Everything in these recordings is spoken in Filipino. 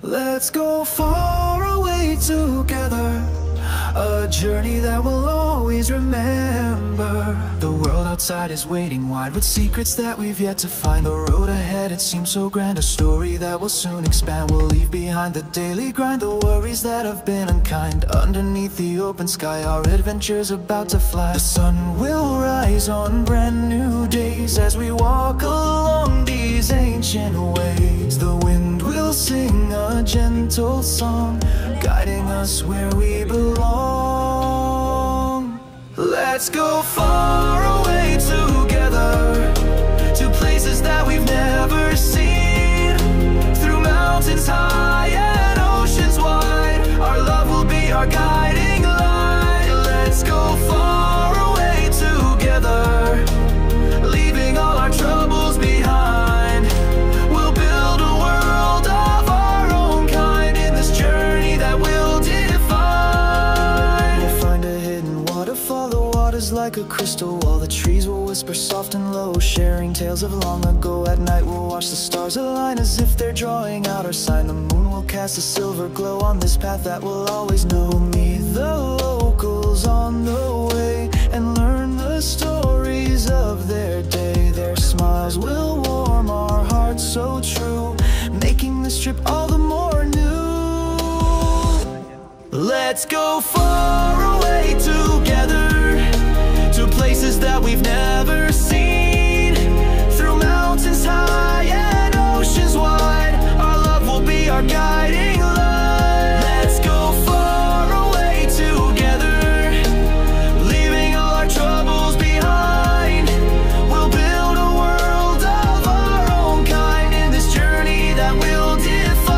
Let's go far away together, a journey that we'll always remember. The world outside is waiting wide with secrets that we've yet to find. The road ahead, it seems so grand, a story that will soon expand. We'll leave behind the daily grind, the worries that have been unkind. Underneath the open sky, our adventure's about to fly. The sun will rise on brand new days as we walk along these ancient ways. The wind will sing a gentle song, guiding us where we belong. Let's go far away together, to places that we've never seen. Through mountains high and oceans wide, our love will be our guiding light. Let's go far away together, leaving all our troubles behind. We'll build a world of our own kind in this journey that we'll define. We'll find a hidden waterfall, the water's like a crystal wall. The trees will whisper soft and low, sharing tales of long ago. At night we'll watch the stars align as if they're drawing out our sign. The moon will cast a silver glow on this path that we'll always know. We'll meet the locals on the way and learn the stories of their day. Their smiles will warm our hearts so true, making this trip all the more new. Let's go far away together, to places that we've never seen. Through mountains high and oceans wide, our love will be our guiding light. Let's go far away together, leaving all our troubles behind. We'll build a world of our own kind in this journey that we'll define.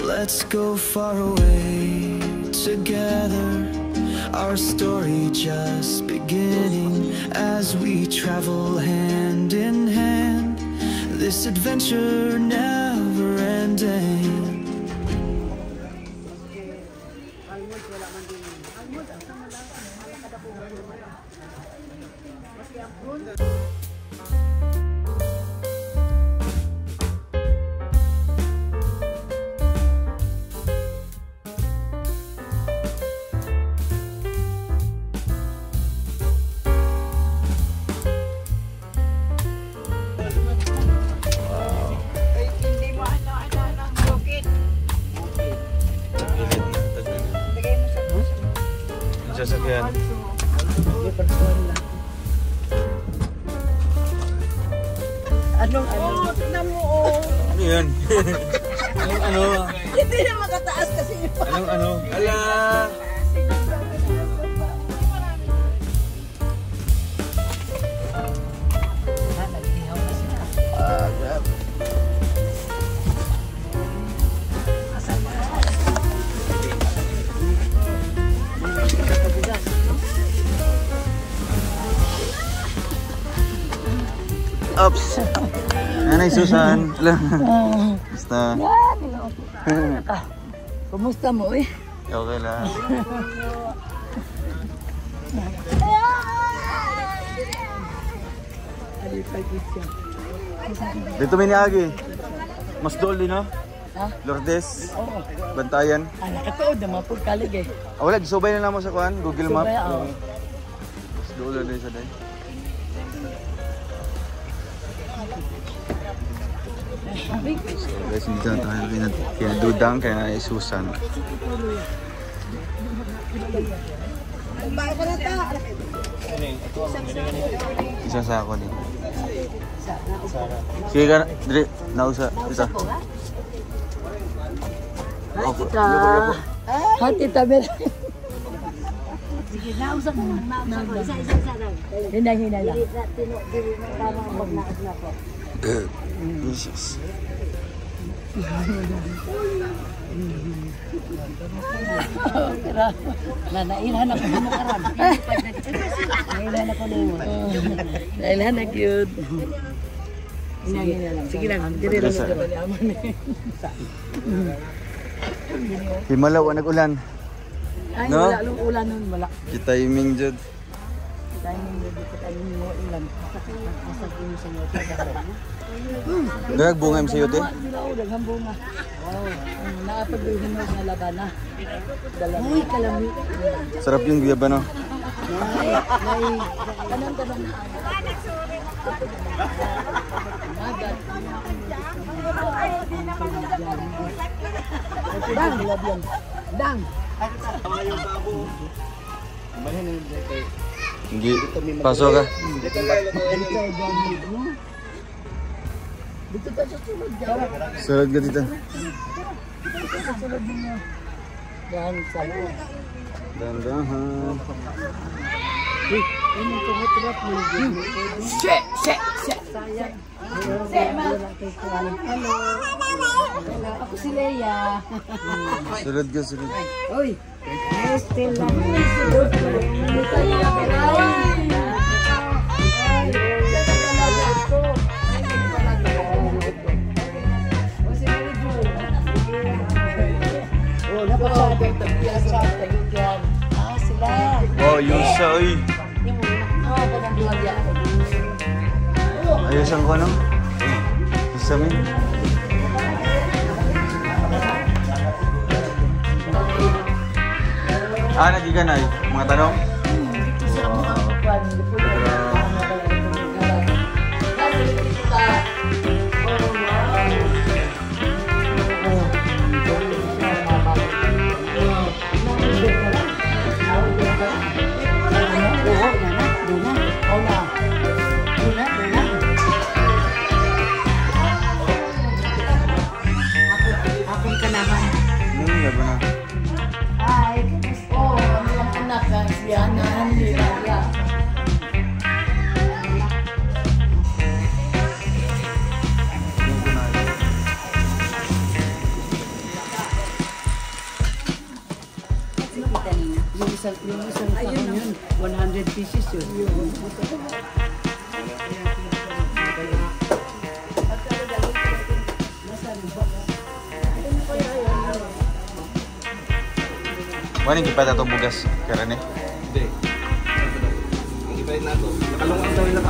Let's go far away together, our story just beginning as we travel hand in hand. This adventure never ending. Sasakyan. Anong ano? Tignan mo, oh. Ano yan? Anong ano? Hindi na makataas kasi. Anong ano? Ala! Agad. Ups! Nanay Susan! Basta? Kumusta mo, eh? Okay lang. Dito may niagi. Mas dool din, no? Ha? Lourdes. Oo. Bantayan. Nakatuod naman po kalig, eh. Wala, gisubay na lang mo sa kuhan. Google Map. Subay, oo. Mas dool na din sa day. So guys, dito na tayo kaya Dudang, kaya Susan. Isang sako din. Sige ka, Dre, nausa. Isa. Hati tabi. Sige, nausa ko. Isa lang. Hinay-hinay lang. Parang magnaas na po. Jesus. Nanailhan ako mo karon. Nanailhan ako nimo. Nanailhan na cute. Sige lang, dire lang ito aman. Himalaw nag-ulan. Ay, no? wala ulan nun, wala. Kita timing jud. Dahil hindi ko tayo mo ilang. Asag yun sa iyo. Dalag bunga yung sayo, te. Daghang bunga. Wow. Nakapag-hinog na labana. Uy, kalami. Sarap yung guyaba, no? Nay. Anong ka bang magat. Dang. Hindi. Pasok ka. Dito tayo sa sulod dyan. Sulod ka dito. Sa sulod ninyo. Yan, sabi. Dandahan. Ini kumatrap mo. Shit. Sayang. Hello. Ako si Leia. Sulod ka, sulod. Uy. Still lang. Sulod ko. Wow, Yusa, uy. Ayusan ko, no? Yusa, min. Nagigan ay. Mga tanong? Yung isang taon yun, 100 pieces yun. Waning kipat atong bugas, karane? Hindi. Ang ibayin na ito. Nakalungan daw yung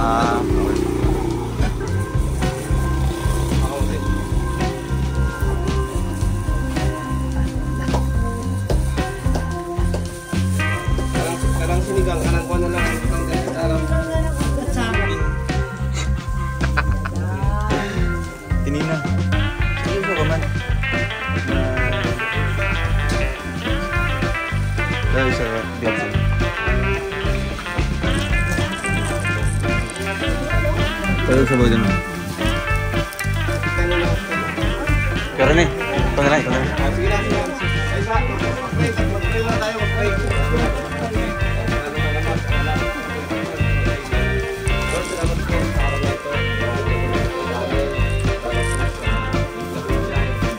Karang sinigang, kanang ko na lang. Ang ganda. Tinina. Sige po ka man. Dahil sa pizza. Tayo sa bagan. Karane, pangalay. Sige na. Ay, sakto. Mag-pray na tayo. Mag-pray.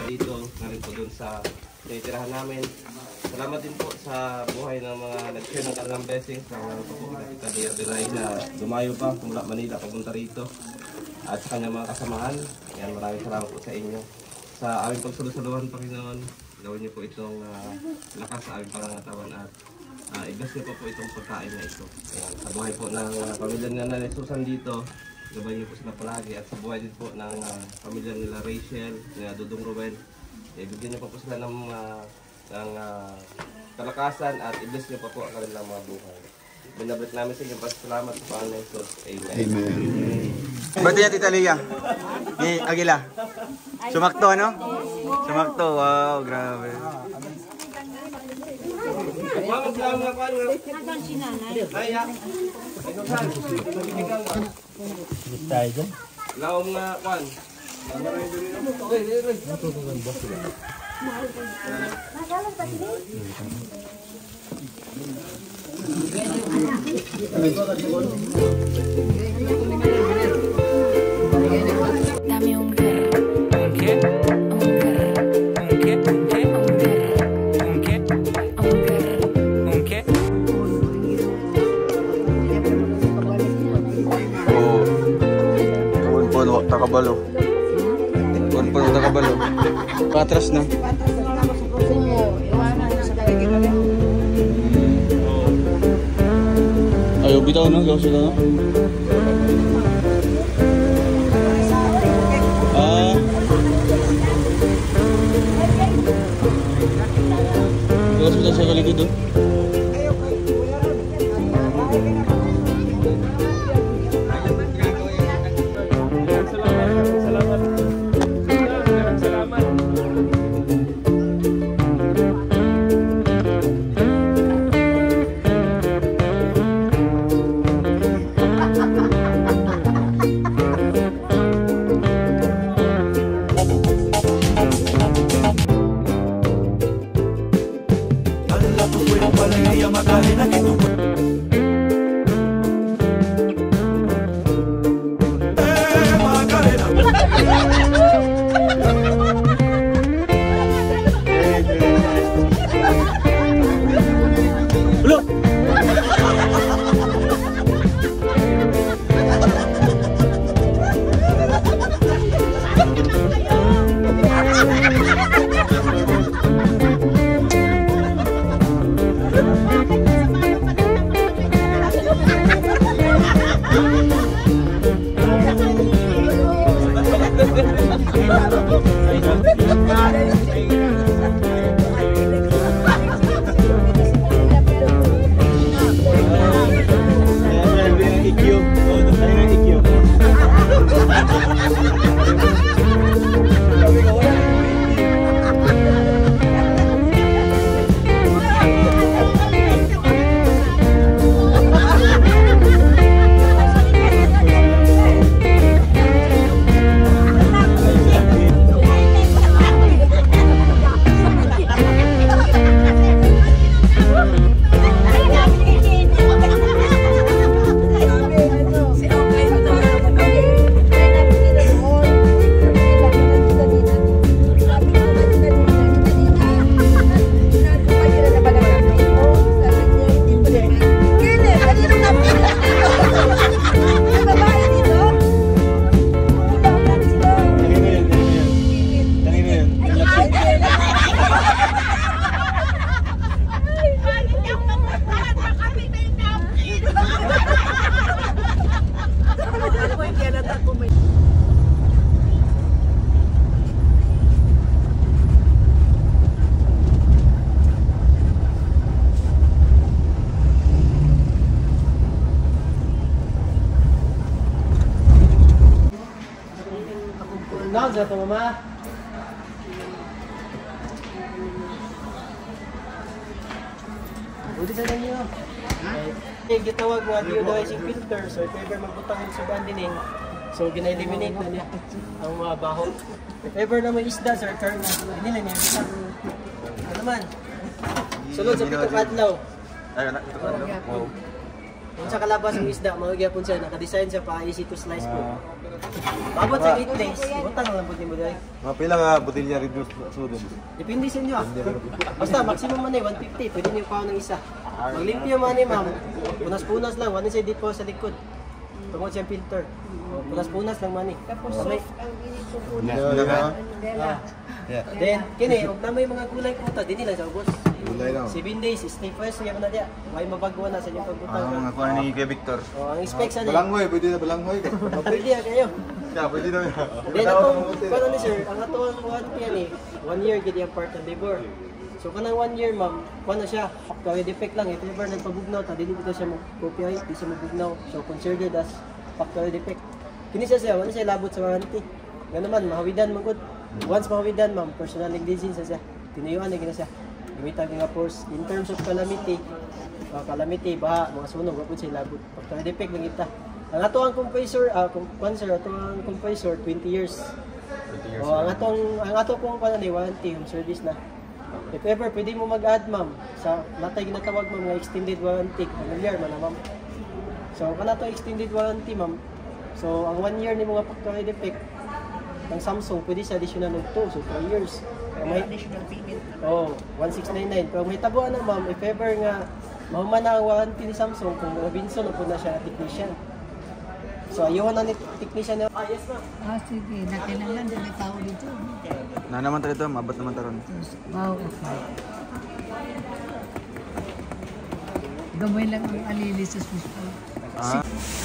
Dito, narin po dun sa tinitirahan namin. Salamat din po sa buhay ng mga nag-share ng kanilang blessings. Salamat po po kita ni Adelay na dumayo pa mula Manila papunta rito. At sa kanyang mga kasamahan. Yan, maraming salamat po sa inyo. Sa aming pagsalusaluhan, Panginoon, gawin niyo po itong lakas sa aming pangangatawan at i-bless niyo po itong pagkain na ito. Ayan, sa buhay po ng pamilya nila na Susan dito, gabay niyo po sila palagi. At sa buhay din po ng pamilya nila Rachel, nila Dudong Ruben, bigyan niyo po sila ng kalakasan at i-bless niyo po ang kanilang mga buhay. Binabalik namin sa inyo, pasalamat sa Panginoon Jesus. Amen. Amen. Ba't niya Tita Leia? Ni Aguila? Sumakto, ano? Sumakto, wow, grabe. Salamat lang na kwan. Ay, ha. Laom nga kwan. Dame un qué. ¿Un qué? Un qué. Un qué. Un qué. Un qué. Un qué. Oo. Puno, takabalo. Puno, takabalo. Patras na. Ayaw bitaw no, gawas ito no. Gawas ito sa kaligid oh. Naon sa ito, mama? Buti sa ninyo. Okay, gitawag mga deodorizing filter. So, if ever magbutang yung suban din so gina-eliminate na niya ang mga baho. If ever na may isda, sir, turn na. Hindi na niya. Ano naman? Sulod sa pitong adlaw. Ay, ito ka no? Wow. Kung sa kalabas ng isda, magyapon siya. Naka-design siya pa easy to slice po. Babot sa 8 days, butang lang po din mo dahil. Mga pila nga botelya reduce sudin. Depende sa inyo ah. Basta maximum man eh, 150. Pwede niyo pa ng isa. Maglimpyo man eh ma'am. Punas-punas lang. One side dito sa likod. Tungkol siyang filter. Punas-punas lang man eh. Tapos soft ang inipupunas. Then, kini, huwag na may mga gulay puta. Dini lang sa ubos. Gulay lang. 7 days, stay fresh siya na diya. May mabagawa na sa inyong pagbutang. Mga kuha ni Kuya Victor. Ang specs ano. Balanghoy, pwede na balanghoy. Pwede ya kayo. Yeah, pwede na. Then atong paano ni sir, ang atong warranty yan eh, 1 year gid yung part ng labor. So kanang 1 year ma'am, paano siya? Kaya defect lang, if ever nagpabugnaw ta, dili dito siya mag-copyright, di siya mabugnaw. So considered as factory defect. Kini siya wala siya labot sa warranty. Nga naman, mahawidan man gud. Once mahawidan ma'am, personal negligence siya. Tinuyuan na gina siya. Gamitan nga force in terms of calamity, baha, mga sunog, wapod siya labot. Factory defect lang ita. Ang ato ang compressor, ang compressor 20 years. Ang ato pong warranty, yung service na. If ever pwede mo mag-add ma'am sa natay ginatawag ma'am nga extended warranty, familiar man na ma'am. So kanato extended warranty ma'am. So ang 1 year ni mga factory defect ng Samsung pwede sa additional ng 2, so 3 years. May additional payment. Oh, 1699. Pero may tabuan na ma'am, if ever nga mahuman na ang warranty ni Samsung kung Robinson na po na siya technician. So, ayaw na ni technician na. Ah, yes ma'am. Ah, sige. Nakinanglan din may tao dito. Na naman tayo ito, mabat naman tayo. Wow, okay. Gamay lang ang alili sa suspal. Ah.